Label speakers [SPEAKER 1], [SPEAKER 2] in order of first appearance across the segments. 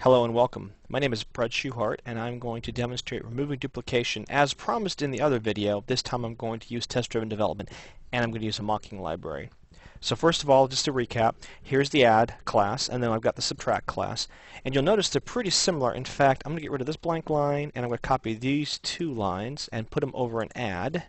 [SPEAKER 1] Hello and welcome. My name is Brett Schuhart and I'm going to demonstrate removing duplication as promised in the other video. This time I'm going to use test-driven development and I'm going to use a mocking library. So first of all, just to recap, here's the add class and then I've got the subtract class. And you'll notice they're pretty similar. In fact, I'm going to get rid of this blank line and I'm going to copy these two lines and put them over in add.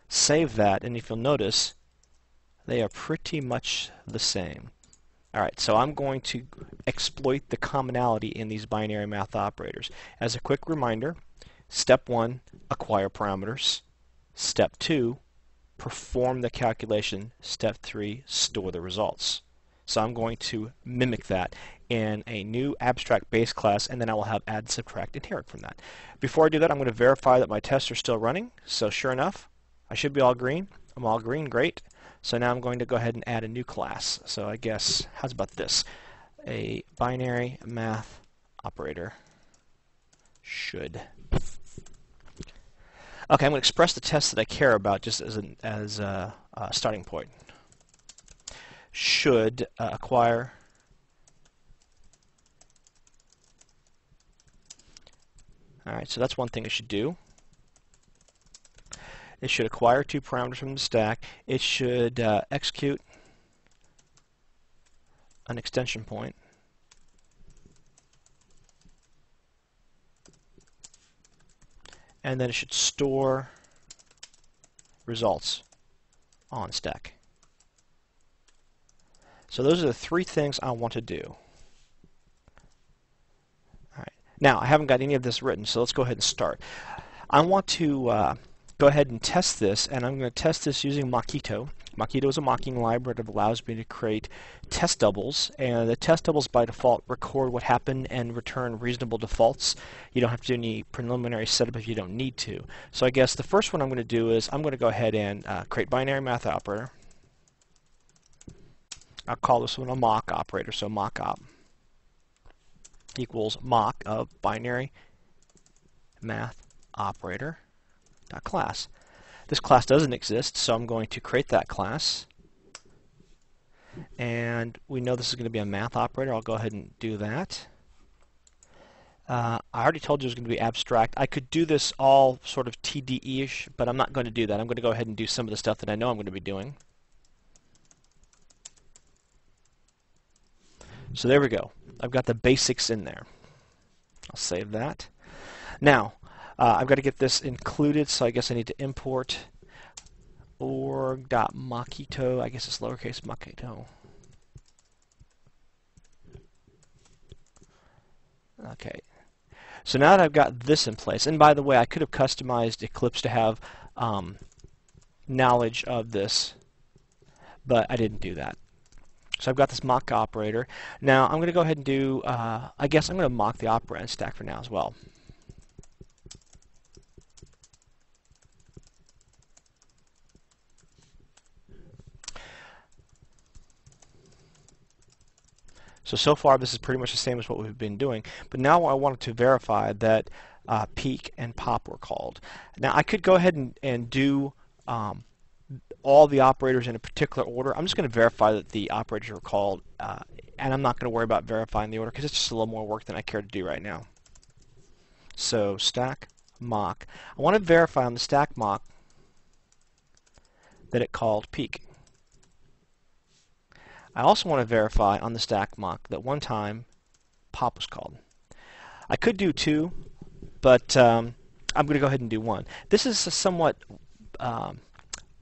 [SPEAKER 1] Save that, and if you'll notice, they are pretty much the same. Alright, so I'm going to exploit the commonality in these binary math operators. As a quick reminder, step 1, acquire parameters. Step 2, perform the calculation. Step 3, store the results. So I'm going to mimic that in a new abstract base class, and then I will have add, subtract, inherit from that. Before I do that, I'm going to verify that my tests are still running. So sure enough, I should be all green. I'm all green, great. So now I'm going to go ahead and add a new class. So I guess, how's about this? A binary math operator should. Okay, I'm going to express the test that I care about just as a starting point. Should acquire Alright, so that's one thing it should do. It should acquire two parameters from the stack. It should execute an extension point. And then it should store results on stack. So those are the three things I want to do. All right. Now, I haven't got any of this written, so let's go ahead and start. I want to go ahead and test this, and I'm going to test this using Mockito. Mockito is a mocking library that allows me to create test doubles, and the test doubles by default record what happened and return reasonable defaults. You don't have to do any preliminary setup if you don't need to. So I guess the first one I'm going to do is I'm going to go ahead and create binary math operator. I'll call this one a mock operator, so mock op equals mock of binary math operator class. This class doesn't exist, so I'm going to create that class. And we know this is going to be a math operator. I'll go ahead and do that. I already told you it was going to be abstract. I could do this all sort of TDE-ish, but I'm not going to do that. I'm going to go ahead and do some of the stuff that I know I'm going to be doing. So there we go. I've got the basics in there. I'll save that. Now, I've got to get this included, so I guess I need to import org.mockito. I guess it's lowercase mockito. Okay. So now that I've got this in place, and by the way, I could have customized Eclipse to have knowledge of this, but I didn't do that. So I've got this mock operator. Now I'm going to go ahead and do, I guess I'm going to mock the operand stack for now as well. So far this is pretty much the same as what we've been doing, but now I wanted to verify that peek and pop were called. Now I could go ahead and do all the operators in a particular order. I'm just going to verify that the operators are called, and I'm not going to worry about verifying the order because it's just a little more work than I care to do right now. So stack mock. I want to verify on the stack mock that it called peek. I also want to verify on the stack mock that one time pop was called. I could do two, but I'm going to go ahead and do one. This is a somewhat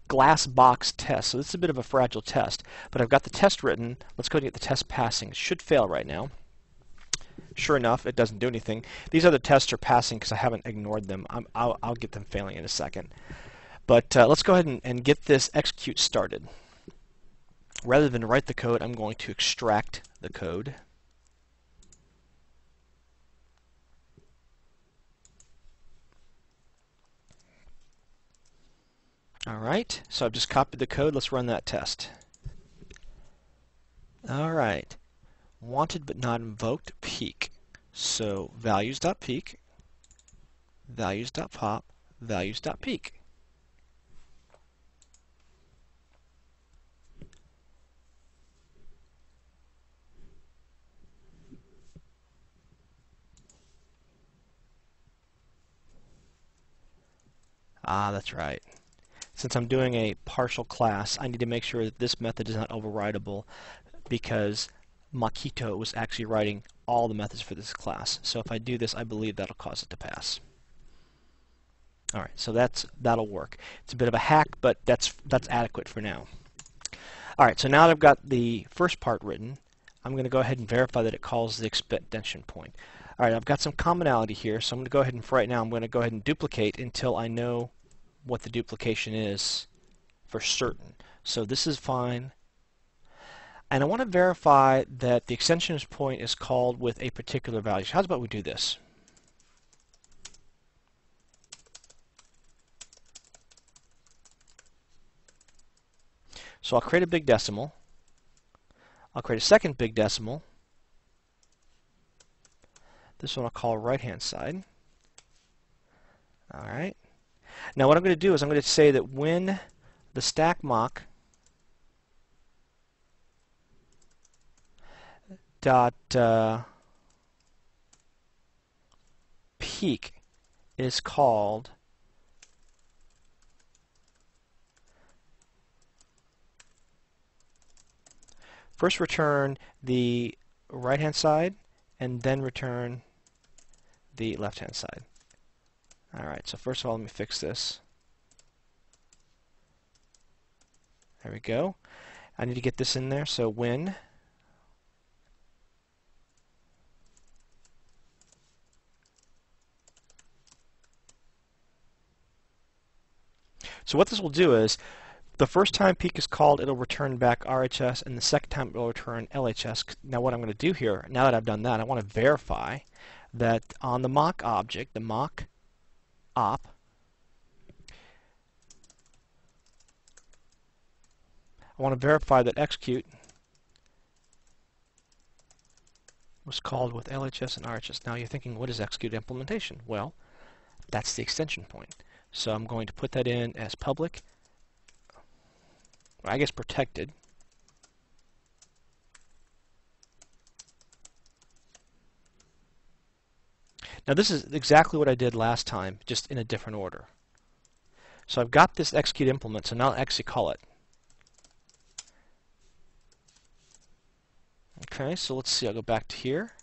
[SPEAKER 1] glass box test, so this is a bit of a fragile test, but I've got the test written. Let's go ahead and get the test passing. It should fail right now. Sure enough, it doesn't do anything. These other tests are passing because I haven't ignored them. I'll get them failing in a second. But let's go ahead and get this execute started. Rather than write the code, I'm going to extract the code. Alright, so I've just copied the code. Let's run that test. Alright, wanted but not invoked peek. So values.peek, values.pop, values.peek. Ah, that's right. Since I'm doing a partial class, I need to make sure that this method is not overridable because Mockito was actually writing all the methods for this class. So if I do this, I believe that'll cause it to pass. All right, so that'll work. It's a bit of a hack, but that's adequate for now. All right, so now that I've got the first part written, I'm going to go ahead and verify that it calls the extension point. All right, I've got some commonality here, so I'm going to go ahead and for right now I'm going to go ahead and duplicate until I know what the duplication is for certain. So this is fine. And I want to verify that the extension point is called with a particular value. So how about we do this? So I'll create a big decimal. I'll create a second big decimal. This one I'll call right-hand side. All right. Now what I'm going to do is I'm going to say that when the stack mock dot peak is called first return the right-hand side and then return the left-hand side. Alright, so first of all, let me fix this. There we go. I need to get this in there, so when so what this will do is the first time peak is called, it'll return back RHS, and the second time it'll return LHS. Now what I'm going to do here, now that I've done that, I want to verify that on the mock object, the mock op, I want to verify that execute was called with LHS and RHS. Now you're thinking, what is execute implementation? Well, that's the extension point. So I'm going to put that in as public, I guess protected. Now this is exactly what I did last time, just in a different order. So I've got this execute implement, so now I'll actually call it. Okay, so let's see, I'll go back to here.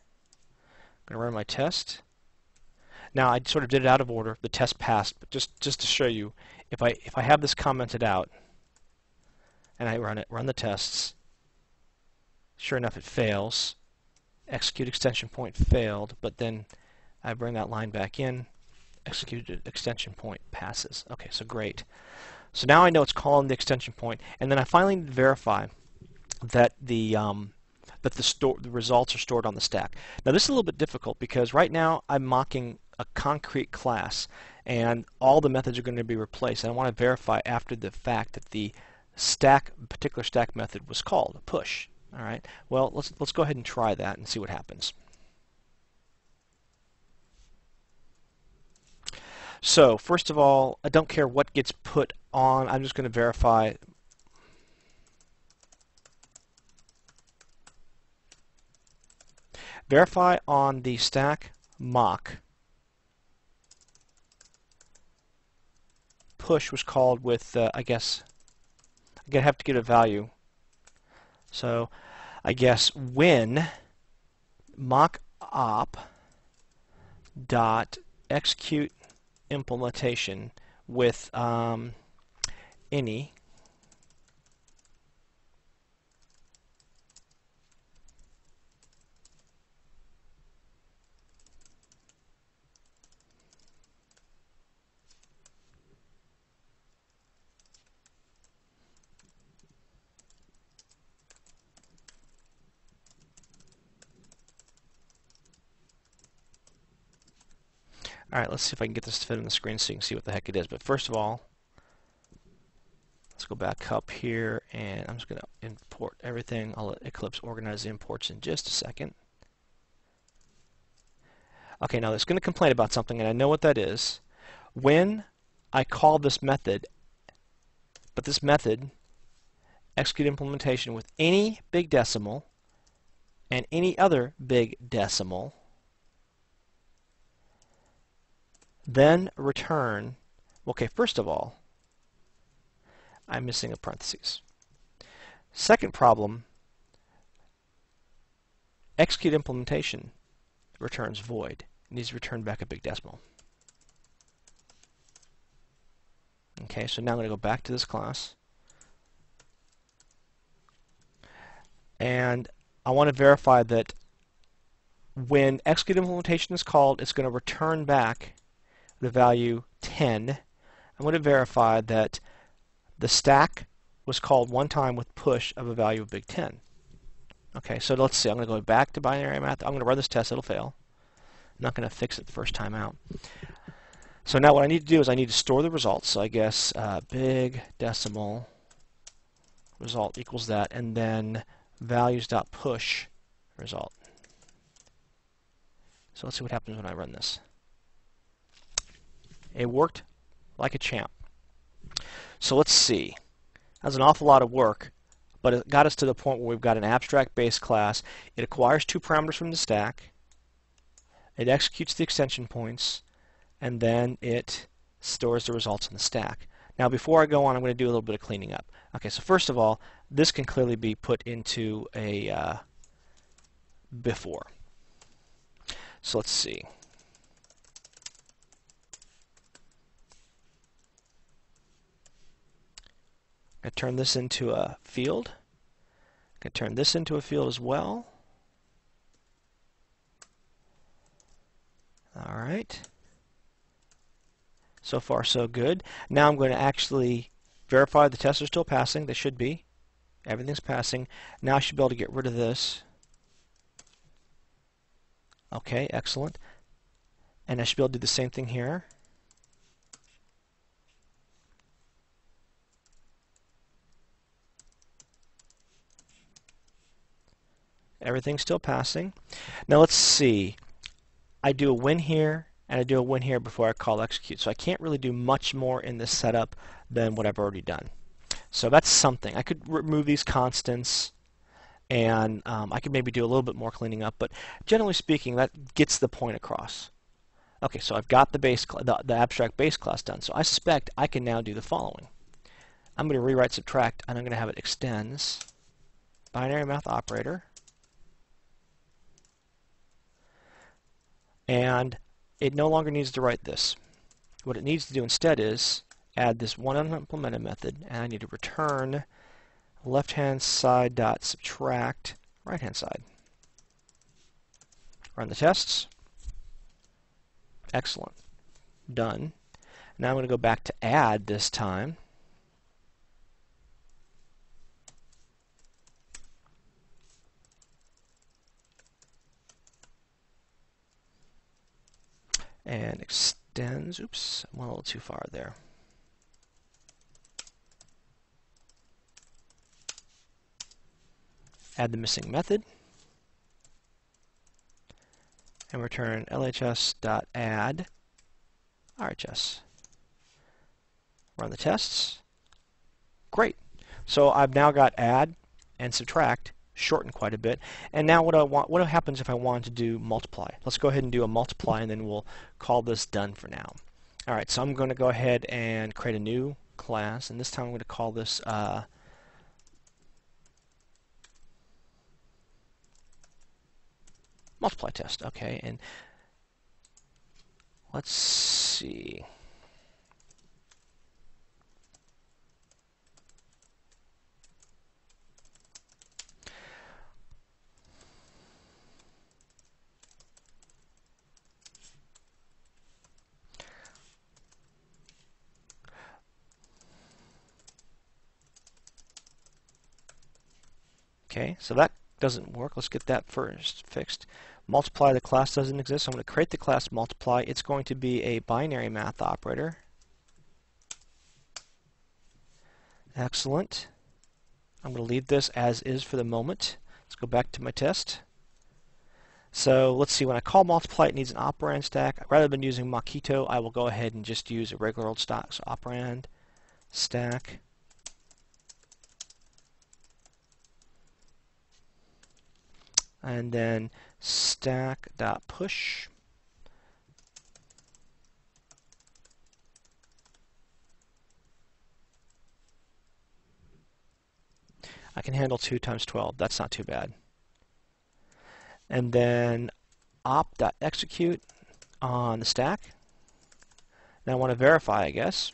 [SPEAKER 1] I'm going to run my test. Now I sort of did it out of order. The test passed, but just to show you, if I have this commented out and I run the tests, sure enough it fails. Execute extension point failed, but then I bring that line back in, executed extension point passes. Okay, so great. So now I know it's calling the extension point, and then I finally verify that the results are stored on the stack. Now this is a little bit difficult because right now I'm mocking a concrete class, and all the methods are going to be replaced. And I want to verify after the fact that the particular stack method was called, a push. All right. Well, let's go ahead and try that and see what happens. So first of all, I don't care what gets put on. I'm just going to verify. Verify on the stack mock. Push was called with, I guess, I'm going to have to get a value. So I guess when mock op dot execute implementation with any Alright, let's see if I can get this to fit on the screen so you can see what the heck it is. But first of all, let's go back up here, and I'm just going to import everything. I'll let Eclipse organize the imports in just a second. Okay, now it's going to complain about something, and I know what that is. When I call this method, but this method, execute implementation with any big decimal and any other big decimal, then return Okay, first of all, I'm missing a parentheses. Second problem, execute implementation returns void. It needs to return back a big decimal. Okay, so now I'm going to go back to this class. And I want to verify that when execute implementation is called, it's going to return back the value 10. I'm going to verify that the stack was called one time with push of a value of big 10. Okay, so let's see. I'm going to go back to binary math. I'm going to run this test. It'll fail. I'm not going to fix it the first time out. So now what I need to do is I need to store the results. So I guess big decimal result equals that, and then values.push result. So let's see what happens when I run this. It worked like a champ. So let's see. That was an awful lot of work, but it got us to the point where we've got an abstract base class. It acquires two parameters from the stack. It executes the extension points, and then it stores the results in the stack. Now before I go on, I'm going to do a little bit of cleaning up. Okay, so first of all, this can clearly be put into a before. So let's see. I turn this into a field. I can turn this into a field as well. All right. So far, so good. Now I'm going to actually verify the tests are still passing. They should be. Everything's passing. Now I should be able to get rid of this. Okay, excellent. And I should be able to do the same thing here. Everything's still passing. Now let's see. I do a win here, and I do a win here before I call execute. So I can't really do much more in this setup than what I've already done. So that's something. I could remove these constants, and I could maybe do a little bit more cleaning up, but generally speaking, that gets the point across. Okay, so I've got the base, the abstract base class done. So I suspect I can now do the following. I'm going to rewrite subtract, and I'm going to have it extends binary math operator. And it no longer needs to write this. What it needs to do instead is add this one unimplemented method, and I need to return left-hand side dot subtract right-hand side. Run the tests. Excellent. Done. Now I'm going to go back to add this time. And extends, oops, I went a little too far there. Add the missing method. And return LHS.add RHS. Run the tests. Great. So I've now got add and subtract shortened quite a bit. And now what happens if I want to do multiply? Let's go ahead and do a multiply, and then we'll call this done for now. All right, so I'm going to go ahead and create a new class, and this time I'm going to call this multiply test. Okay, and let's see. Okay, so that doesn't work. Let's get that first fixed. Multiply, the class doesn't exist. So I'm going to create the class multiply. It's going to be a binary math operator. Excellent. I'm going to leave this as is for the moment. Let's go back to my test. So let's see, when I call multiply, it needs an operand stack. Rather than using Mockito, I will go ahead and just use a regular old stack. So operand stack. And then stack.push. I can handle 2 times 12. That's not too bad. And then op.execute on the stack. Now I want to verify, I guess.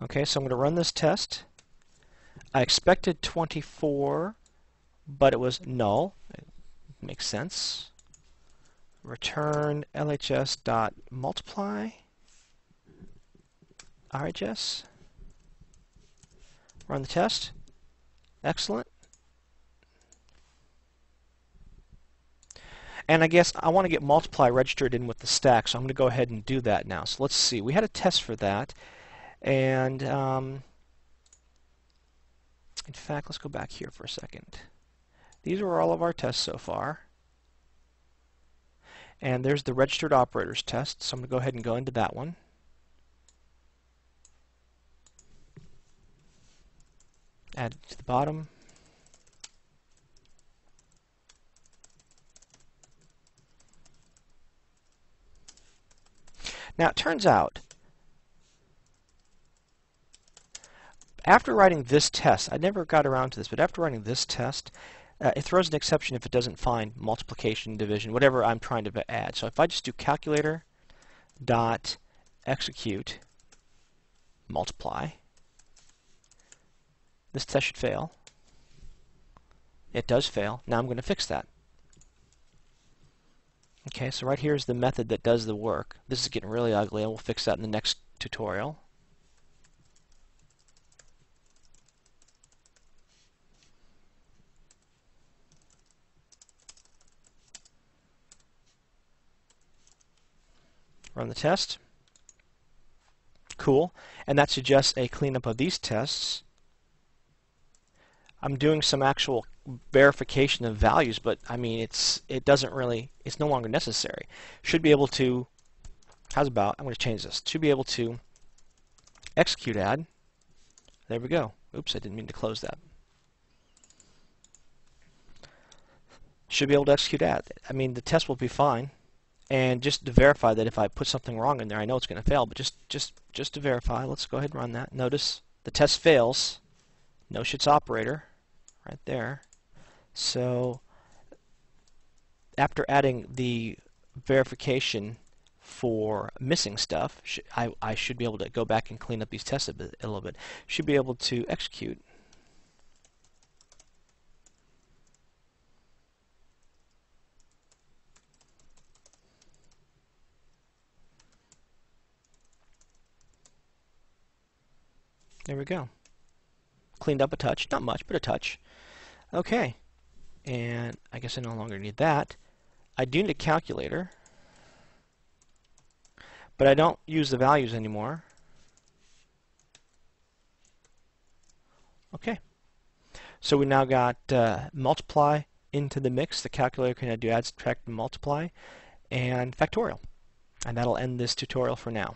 [SPEAKER 1] Okay, so I'm going to run this test. I expected 24, but it was null. It makes sense. Return LHS.multiply RHS. Run the test. Excellent. And I guess I want to get multiply registered in with the stack, so I'm going to go ahead and do that now. So let's see. We had a test for that. And in fact, let's go back here for a second. These are all of our tests so far. And there's the registered operators test, so I'm going to go ahead and go into that one. Add it to the bottom. Now it turns out, after writing this test, I never got around to this, but after writing this test, it throws an exception if it doesn't find multiplication, division, whatever I'm trying to add. So if I just do calculator dot execute multiply, this test should fail. It does fail. Now I'm going to fix that. Okay, so right here is the method that does the work. This is getting really ugly, and we'll fix that in the next tutorial. Run the test. Cool. And that suggests a cleanup of these tests. I'm doing some actual verification of values, but I mean it's no longer necessary. Should be able to, how's about, I'm going to change this. Should be able to execute add. There we go. Oops, I didn't mean to close that. Should be able to execute add. I mean the test will be fine. And just to verify that if I put something wrong in there, I know it's going to fail, but just to verify, let's go ahead and run that. Notice the test fails. No shits operator right there. So after adding the verification for missing stuff, I should be able to go back and clean up these tests a little bit. Should be able to execute. There we go. Cleaned up a touch. Not much, but a touch. Okay. And I guess I no longer need that. I do need a calculator. But I don't use the values anymore. Okay. So we now got multiply into the mix. The calculator can do add, subtract, and multiply. And factorial. And that'll end this tutorial for now.